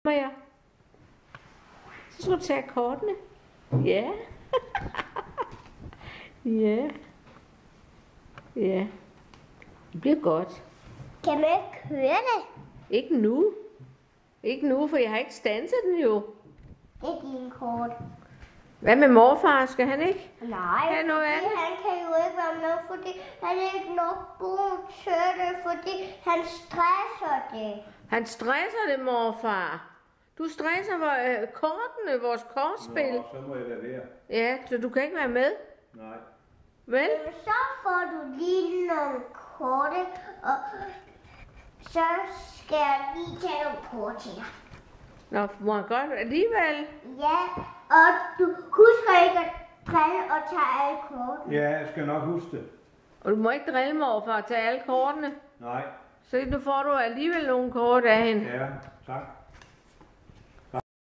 jeg. Så skal du tage kortene. Ja. Ja. Ja. Det bliver godt. Kan man ikke høre det? Ikke nu. Ikke nu, for jeg har ikke standset den jo. Det er din kort. Hvad med morfar? Skal han ikke? Nej, have noget fordi andet? han kan jo ikke være med, fordi han ikke nok bruger til det, fordi han stresser det. Han stresser det, morfar. Du stresser kortene, vores kortspil. Nå, så må jeg da være. Ja, så du kan ikke være med? Nej. Vel? Men så får du lige nogle korte, og så skal jeg lige tage nogle kort til dig. Nå, må jeg godt alligevel? Ja, og du husker ikke at drille og tage alle kortene. Ja, jeg skal nok huske det. Og du må ikke drille morfar at tage alle kortene. Nej. Så nu får du alligevel nogle kort af hende. Ja, tak.